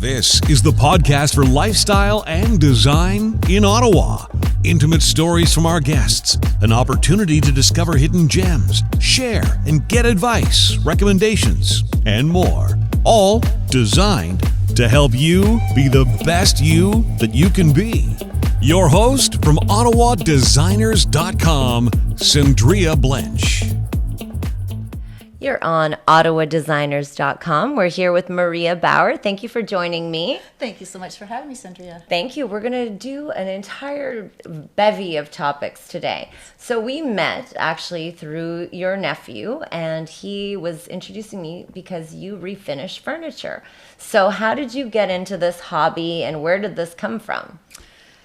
This is the podcast for lifestyle and design in Ottawa. Intimate stories from our guests, an opportunity to discover hidden gems, share and get advice, recommendations, and more. All designed to help you be the best you that you can be. Your host from OttawaDesigners.com, Sandria Blench. You're on OttawaDesigners.com. We're here with Maria Bauer. Thank you for joining me. Thank you so much for having me, Sandria. Thank you. We're going to do an entire bevy of topics today. So we met actually through your nephew, and he was introducing me because you refinish furniture. So how did you get into this hobby, and where did this come from?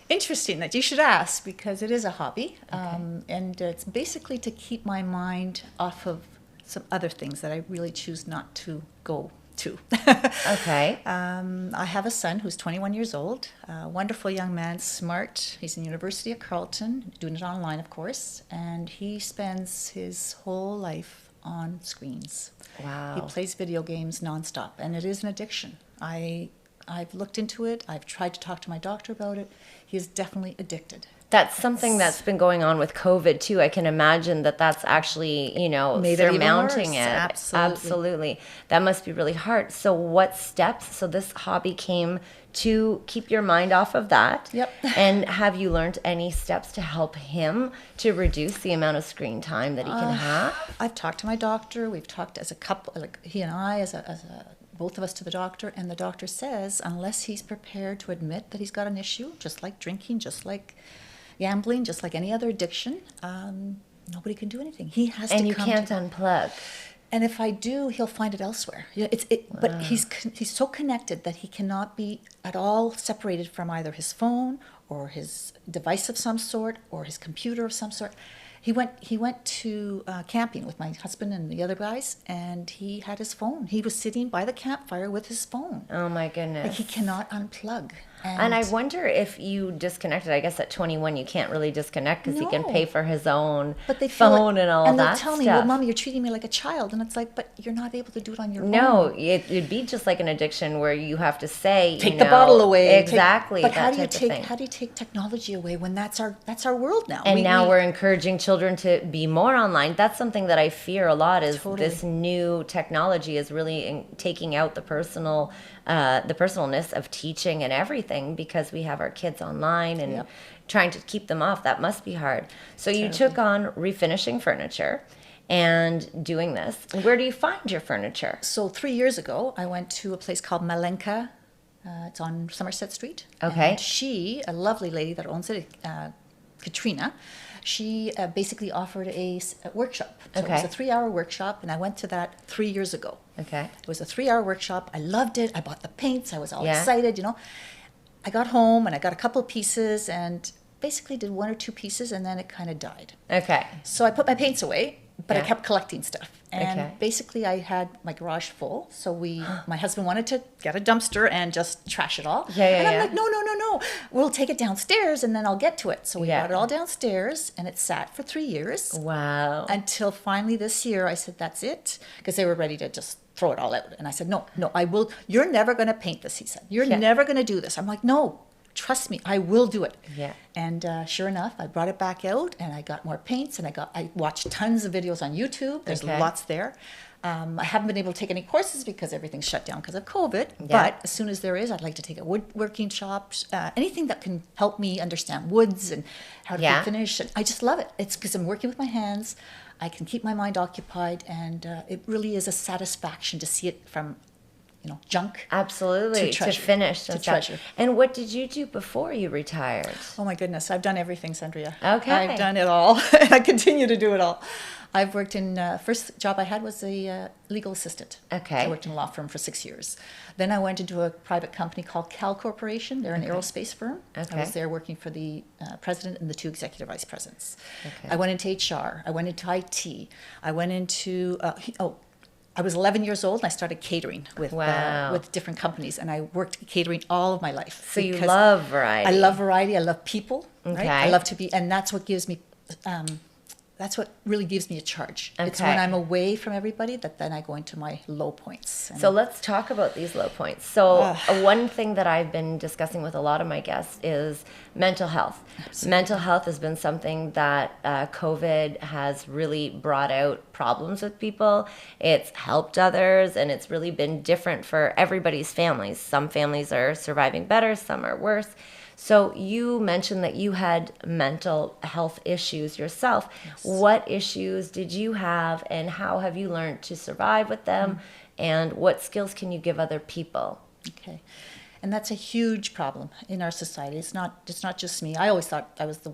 Interesting that you should ask, because it is a hobby. And it's basically to keep my mind off of some other things that I really choose not to go to. Okay. I have a son who's 21 years old, a wonderful young man, smart. He's in the University of Carleton, doing it online, of course, and he spends his whole life on screens. Wow. He plays video games nonstop, and it is an addiction. I've looked into it. I've tried to talk to my doctor about it. He is definitely addicted. That's something that's been going on with COVID too. I can imagine that's actually, Made it even surmounting worse. it. Absolutely. That must be really hard. So what steps, so this hobby came to keep your mind off of that. Yep. And have you learned any steps to help him to reduce the amount of screen time that he can have? I've talked to my doctor. We've talked as a couple, like he and I, both of us, to the doctor, and the doctor says unless he's prepared to admit that he's got an issue, just like drinking, just like gambling, just like any other addiction, nobody can do anything. He has to come. And you can't unplug. And if I do, he'll find it elsewhere. But he's so connected that he cannot be at all separated from either his phone or his device of some sort or his computer of some sort. He went to camping with my husband and the other guys, and he had his phone. He was sitting by the campfire with his phone. Oh my goodness. Like, he cannot unplug. And I wonder if you disconnected. I guess at 21 you can't really disconnect because he can pay for his own phone and all that stuff. And they'll tell me, well, Mommy, you're treating me like a child. And it's like, but you're not able to do it on your own. No, it'd be just like an addiction where you have to say, take the bottle away. Exactly. But how do you take technology away when that's our world now? And now we're encouraging children to be more online. That's something that I fear a lot is this new technology is really taking out the personalness of teaching and everything, because we have our kids online and trying to keep them off. That must be hard. So you took on refinishing furniture and doing this. Where do you find your furniture? So 3 years ago, I went to a place called Malenka. It's on Somerset Street. Okay. And she, a lovely lady that owns it, Katrina, she basically offered a workshop. So it was a 3-hour workshop, and I went to that 3 years ago. Okay. It was a 3-hour workshop. I loved it. I bought the paints. I was all excited, I got home and I got a couple of pieces and basically did 1 or 2 pieces, and then it kind of died. Okay. So I put my paints away, but I kept collecting stuff. And basically I had my garage full. So my husband wanted to get a dumpster and just trash it all. And I'm like, no. We'll take it downstairs and then I'll get to it. So we brought it all downstairs, and it sat for 3 years. Wow. Until finally this year I said, that's it. Because they were ready to just throw it all out. And I said, no, I will. You're never going to paint this, he said. You're never going to do this. I'm like, no. Trust me, I will do it. Yeah. And sure enough, I brought it back out, and I got more paints, and I watched tons of videos on YouTube. There's lots there. I haven't been able to take any courses because everything's shut down because of COVID. Yeah. But as soon as there is, I'd like to take a woodworking shop, anything that can help me understand woods and how to finish. And I just love it. It's because I'm working with my hands. I can keep my mind occupied, and it really is a satisfaction to see it from junk. Absolutely. To finish. To treasure. And what did you do before you retired? Oh my goodness. I've done everything, Sandria. Okay. I've done it all. I continue to do it all. I've worked in, first job I had was a legal assistant. Okay. I worked in a law firm for 6 years. Then I went into a private company called Cal Corporation. They're an aerospace firm. Okay. I was there working for the president and the 2 executive vice presidents. Okay. I went into HR. I went into IT. I went into, I was 11 years old and I started catering with different companies, and I worked catering all of my life. So you love variety. I love variety. I love people. Okay. Right? I love to be, and that's what gives me that's what really gives me a charge. It's Okay. when I'm away from everybody that then I go into my low points. And So let's talk about these low points. So one thing that I've been discussing with a lot of my guests is mental health. Absolutely. Mental health has been something that COVID has really brought out problems with people. It's helped others, and it's really been different for everybody's families. Some families are surviving better, some are worse. So you mentioned that you had mental health issues yourself. Yes. What issues did you have, and how have you learned to survive with them? And what skills can you give other people? Okay. And that's a huge problem in our society. It's not just me. I always thought I was the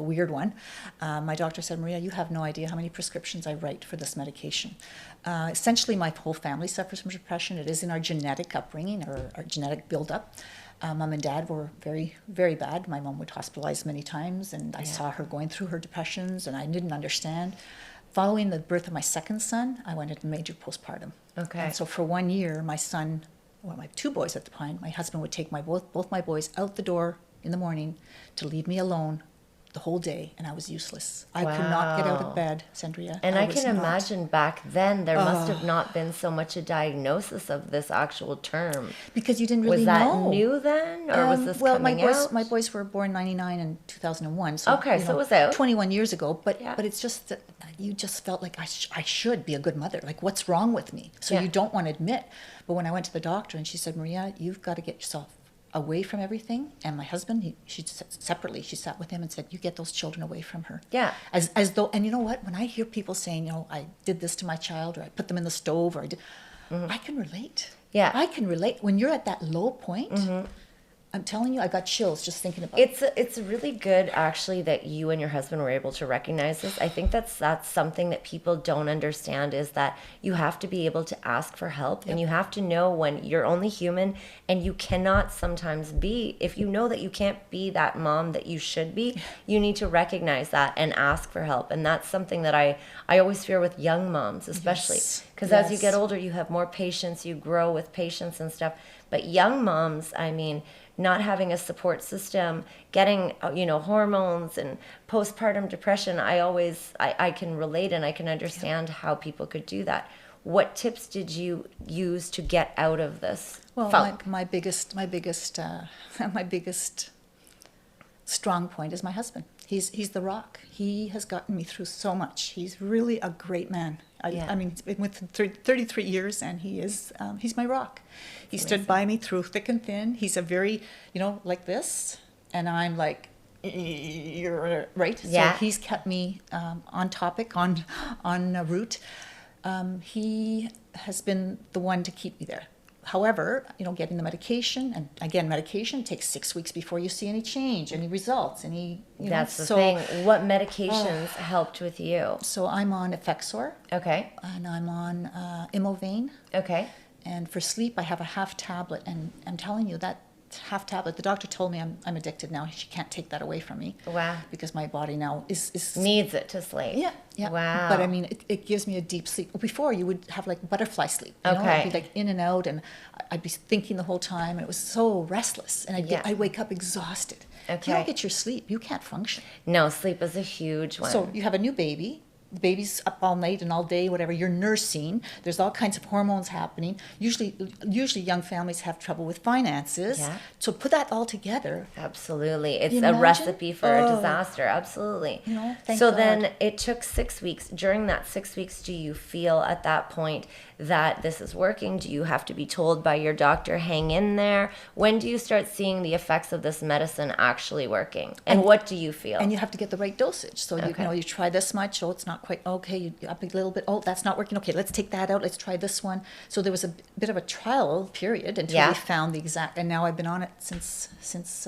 weird one. My doctor said, Maria, you have no idea how many prescriptions I write for this medication. Essentially, my whole family suffers from depression. It is in our genetic upbringing or our genetic buildup. Mom and dad were very, very bad. My mom would hospitalize many times, and I saw her going through her depressions, and I didn't understand. Following the birth of my second son, I went into major postpartum. Okay. And so for 1 year, my son, well, my two boys at the time, my husband would take both my boys out the door in the morning to leave me alone the whole day, and I was useless. I could not get out of bed, Sandria. And I was can not. imagine back then there must have not been so much a diagnosis of this actual term. Because you didn't really Was that know. new then, or was this coming out? My boys were born 99 and 2001. So, Okay, so it was out. 21 years ago. But Yeah. but it's just that you just felt like I should be a good mother. Like, what's wrong with me? So Yeah. you don't want to admit. But when I went to the doctor and she said, Maria, you've got to get yourself away from everything. And my husband, she sat with him and said, you get those children away from her. Yeah. As though, and you know what? When I hear people saying, I did this to my child, or I put them in the stove, or I did, I can relate. Yeah. I can relate. When you're at that low point, I'm telling you, I got chills just thinking about it. It's really good actually that you and your husband were able to recognize this. I think that's something that people don't understand, is that you have to be able to ask for help, and you have to know when you're only human, and you cannot sometimes be, if you know that you can't be that mom that you should be, you need to recognize that and ask for help. And that's something that I always fear with young moms, especially Yes. because as you Yes. get older, you have more patience, you grow with patience and stuff. But young moms, I mean, not having a support system, getting, hormones and postpartum depression, I can relate, and I can understand how people could do that. What tips did you use to get out of this Well, funk? my biggest my biggest strong point is my husband. He's the rock. He has gotten me through so much. He's really a great man. I mean, it's been with 33 years, and he's my rock. He stood by me through thick and thin. He's a very, like this, and I'm like, you're right. Yeah. So he's kept me on topic, on route. He has been the one to keep me there. However, getting the medication, and again, medication takes 6 weeks before you see any change, any results, That's the thing. What medications helped with you? So I'm on Effexor, Okay. and I'm on Imovane, Okay. and for sleep I have a half tablet, and I'm telling you that half tablet, the doctor told me I'm addicted now. She can't take that away from me. Wow. Because my body now is Needs it to sleep. Yeah. Wow. But I mean, it gives me a deep sleep. Before, you would have like butterfly sleep. Okay. I'd be like in and out, and I'd be thinking the whole time, and it was so restless. And I'd wake up exhausted. If you Okay. don't get your sleep, you can't function. No, sleep is a huge one. So you have a new baby. The baby's up all night and all day, whatever. You're nursing. There's all kinds of hormones happening. Usually young families have trouble with finances. Yeah. So put that all together. Absolutely. It's You a imagine? recipe for a Oh. disaster. Absolutely. Thank So God. then it took 6 weeks. During that 6 weeks, do you feel at that point that this is working? Do you have to be told by your doctor, hang in there? When do you start seeing the effects of this medicine actually working? And what do you feel? And you have to get the right dosage. So Okay. you try this much. Oh, it's not quite okay. You up a little bit. Oh, that's not working. Okay, let's take that out. Let's try this one. So there was a bit of a trial period until we found the exact. And now I've been on it since.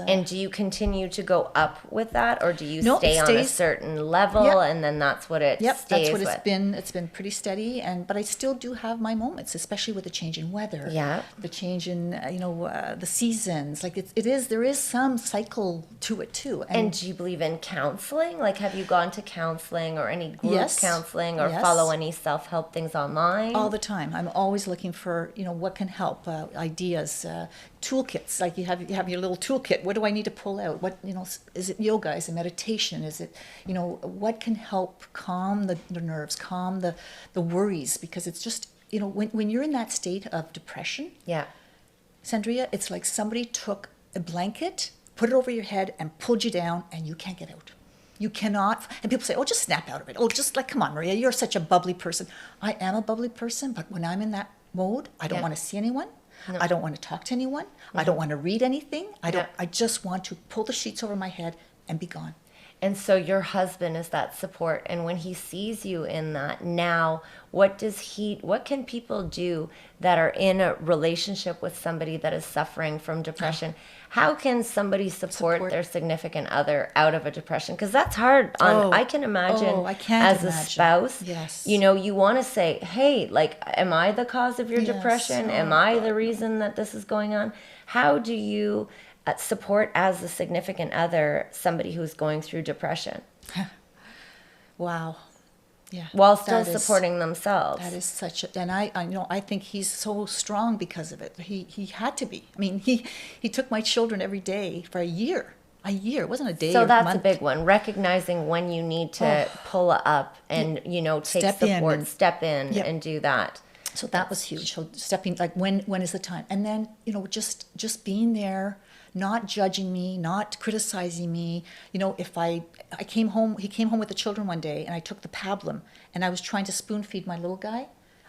And do you continue to go up with that, or do you No, it stay on a stays- certain level Yep. and then that's what it Yep, stays that's what with? it's been. It's been pretty steady, but I still do have my moments, especially with the change in weather. Yeah. The change in, the seasons. Like there is some cycle to it too. And do you believe in counseling? Like, have you gone to counseling or any group Yes. counseling or Yes. follow any self-help things online? All the time. I'm always looking for, what can help, ideas, toolkits. Like you have your little toolkit. What do I need to pull out? What, is it yoga? Is it meditation? Is it, what can help calm the nerves, calm the worries? Because it's just, when you're in that state of depression, Yeah. Sandria, it's like somebody took a blanket, put it over your head and pulled you down and you can't get out. You cannot, and people say, oh, just snap out of it. Oh, just like, come on, Maria, you're such a bubbly person. I am a bubbly person, but when I'm in that mode, I don't Yeah. want to see anyone. No. I don't want to talk to anyone. I don't want to read anything. I just want to pull the sheets over my head and be gone. And so your husband is that support. And when he sees you in that now, what can people do that are in a relationship with somebody that is suffering from depression? How can somebody support their significant other out of a depression? Because that's hard. I can imagine as a spouse, yes. You want to say, hey, like, am I the cause of your Yes. depression? Oh, Am I God, the reason that this is going on? How do you support as a significant other somebody who's going through depression Wow. Yeah. while still That is- supporting themselves? That is such a, and I think he's so strong because of it. He had to be. I mean, he took my children every day for a year. It wasn't a day So or that's month. a big one, recognizing when you need to pull up and take Step in support, and- step in Yep. and do that. So that was huge. So stepping, like, when is the time? And then, just being there, not judging me, not criticizing me. If I came home, he came home with the children one day and I took the pablum and I was trying to spoon feed my little guy.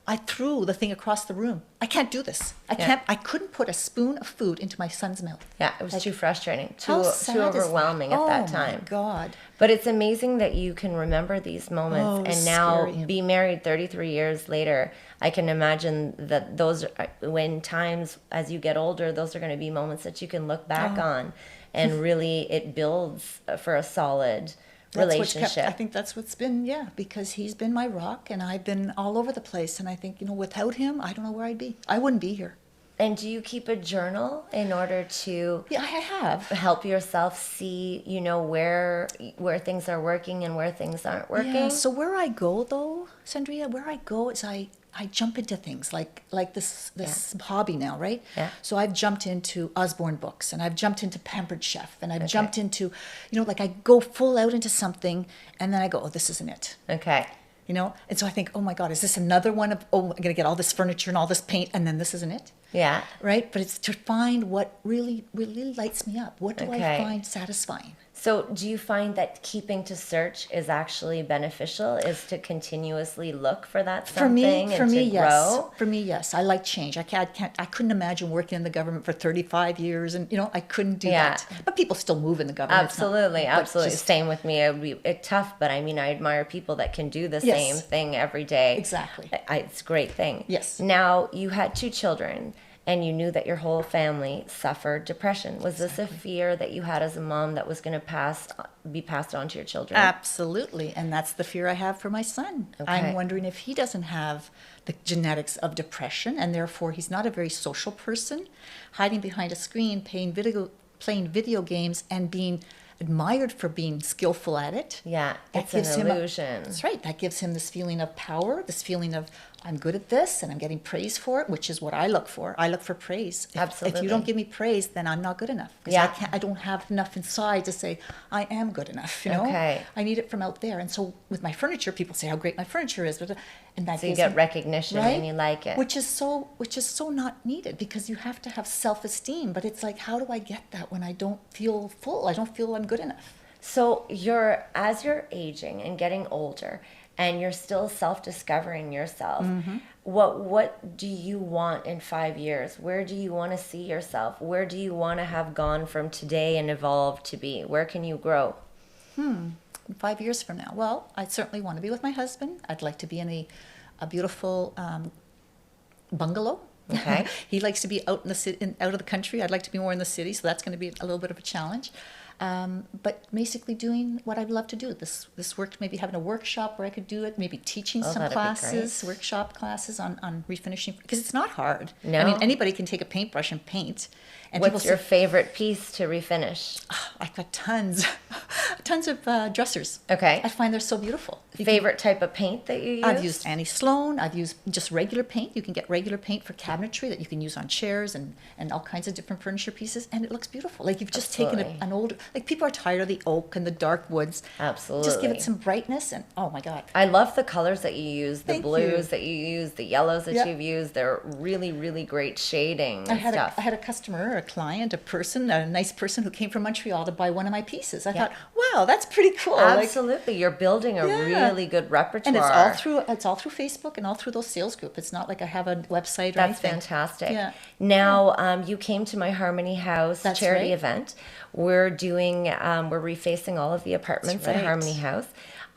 I threw the thing across the room. I can't do this. I couldn't put a spoon of food into my son's mouth. Yeah, it was too frustrating, How too sad is that? overwhelming at that Oh, time. my God. But it's amazing that you can remember these moments and now scary. be married 33 years later. I can imagine that when times as you get older, those are going to be moments that you can look back on, and really it builds for a solid relationship. I think that's what's been, because he's been my rock and I've been all over the place. And I think, without him, I don't know where I'd be. I wouldn't be here. And do you keep a journal in order to Yeah, I have. help yourself see, where things are working and where things aren't working? Yeah, so where I go though, Sandria, where I go is I jump into things like this hobby now, right? Yeah. So I've jumped into Osborne books and I've jumped into Pampered Chef and I've jumped into, like I go full out into something and then I go, oh, this isn't it. Okay. And so I think, oh my God, is this another one of, I'm going to get all this furniture and all this paint and then this isn't it? Yeah. Right? But it's to find what really, really lights me up. What do I Okay. find satisfying? So do you find that keeping to search is actually beneficial, is to continuously look for that something and to yes. grow? For me, yes. I like change. I couldn't imagine working in the government for 35 years and, I couldn't do that. But people still move in the government. It's not- Absolutely, but absolutely. just- Same with me. It would be tough, but I mean, I admire people that can do the same thing every day. Exactly. It's a great thing. Yes. Now, you had 2 children, and you knew that your whole family suffered depression. Was this a fear that you had as a mom that was going to be passed on to your children? Absolutely. And that's the fear I have for my son. Okay. I'm wondering if he doesn't have the genetics of depression and therefore he's not a very social person, hiding behind a screen, playing video games and being admired for being skillful at it. Yeah, That it's gives an him illusion. That's right. That gives him this feeling of power, this feeling of I'm good at this and I'm getting praise for it, which is what I look for. I look for praise. If Absolutely. you don't give me praise, then I'm not good enough. Because Yeah. I don't have enough inside to say I am good enough. Okay. I need it from out there. And so with my furniture, people say how great my furniture is, and that So you gives get me- recognition and you like it. which is so not needed because you have to have self-esteem. But it's like, how do I get that when I don't feel full? I don't feel I'm good enough. So as you're aging and getting older, and you're still self-discovering yourself, what do you want in 5 years? Where do you want to see yourself? Where do you want to have gone from today and evolved to be? Where can you grow? 5 years from now, well, I certainly want to be with my husband. I'd like to be in a beautiful bungalow. Okay. He likes to be out in the city, out of the country. I'd like to be more in the city, so that's going to be a little bit of a challenge. But basically doing what I'd love to do. This worked, maybe having a workshop where I could do it, maybe teaching some that'd be classes, great. workshop classes on refinishing, because it's not hard. No. I mean, anybody can take a paintbrush and paint. And What's people your say, favorite piece to refinish? I've got tons, tons of dressers. Okay. I find they're so beautiful. Favorite type of paint that you use? I've used Annie Sloan. I've used just regular paint. You can get regular paint for cabinetry that you can use on chairs and all kinds of different furniture pieces, and it looks beautiful. Like you've just taken Absolutely. an old, like people are tired of the oak and the dark woods. Absolutely. Just give it some brightness, and oh my God. I love the colors that you use, the Thank blues you. that you use, the yellows that Yeah. you've used. They're really, really great shading and stuff. I had a customer, a client, a person, a nice person who came from Montreal to buy one of my pieces. I thought, wow, that's pretty cool. Like, Absolutely. You're building a Yeah. really good repertoire. and it's all through Facebook and all through those sales group. It's not like I have a website or That's anything. fantastic. Yeah. Now, you came to my Harmony House That's charity right. event. We're refacing all of the apartments That's at right. Harmony House.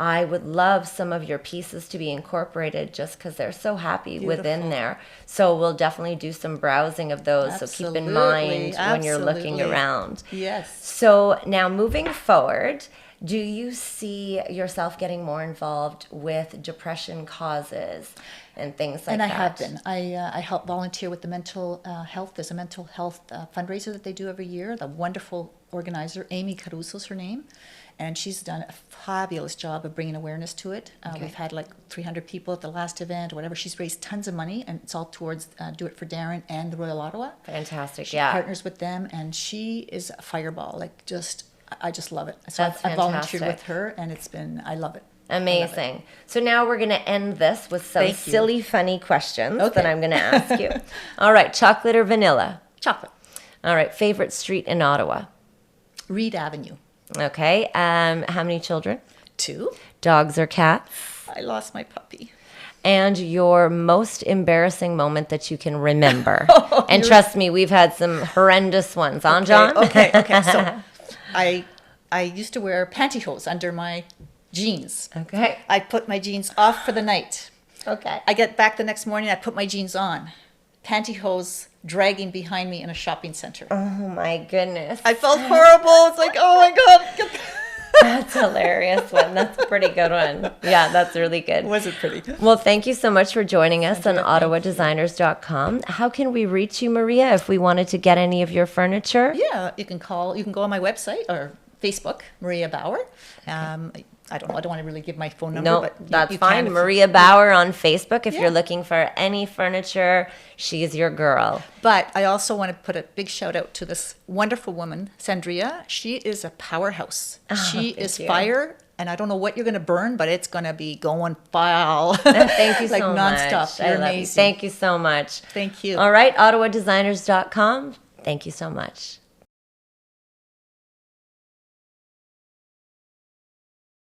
I would love some of your pieces to be incorporated just because they're so happy within Beautiful. there. So we'll definitely do some browsing of those. So keep in mind when you're looking Absolutely. around. Yes. So now moving forward, do you see yourself getting more involved with depression causes and things like And that? I have been. I help volunteer with the mental health. There's a mental health fundraiser that they do every year. The wonderful organizer, Amy Caruso's her name. And she's done a fabulous job of bringing awareness to it. Okay. We've had like 300 people at the last event or whatever. She's raised tons of money, and it's all towards Do It for Darren and the Royal Ottawa. Fantastic, She yeah. partners with them, and she is a fireball. I just love it. So That's I've volunteered fantastic. with her, and I love it. Amazing. So now we're going to end this with some Thank you. silly, funny questions Okay. that I'm going to ask you. All right, chocolate or vanilla? Chocolate. All right, favorite street in Ottawa? Reed Avenue. Okay, how many children? 2. Dogs or cats? I lost my puppy. And your most embarrassing moment that you can remember? And trust me, we've had some horrendous ones, on John? Okay. So I used to wear pantyhose under my jeans. Okay. I put my jeans off for the night. Okay. I get back the next morning, I put my jeans on. Pantyhose dragging behind me in a shopping center. Oh my goodness. I felt horrible. It's like, oh my God. That's a hilarious one. That's a pretty good one. Yeah, that's really good. Was it pretty? Well, thank you so much for joining us on OttawaDesigners.com. How can we reach you, Maria, if we wanted to get any of your furniture? Yeah, you can go on my website or Facebook, Maria Bauer. I don't want to really give my phone number. No, but that's you fine. can if you- Maria Bauer on Facebook. If Yeah. you're looking for any furniture, she's your girl. But I also want to put a big shout out to this wonderful woman, Sandria. She is a powerhouse. She is you. fire, and I don't know what you're going to burn, but it's going to be going foul. Thank you like so nonstop. much. You're I love you. amazing. Thank you so much. Thank you. All right, OttawaDesigners.com. Thank you so much.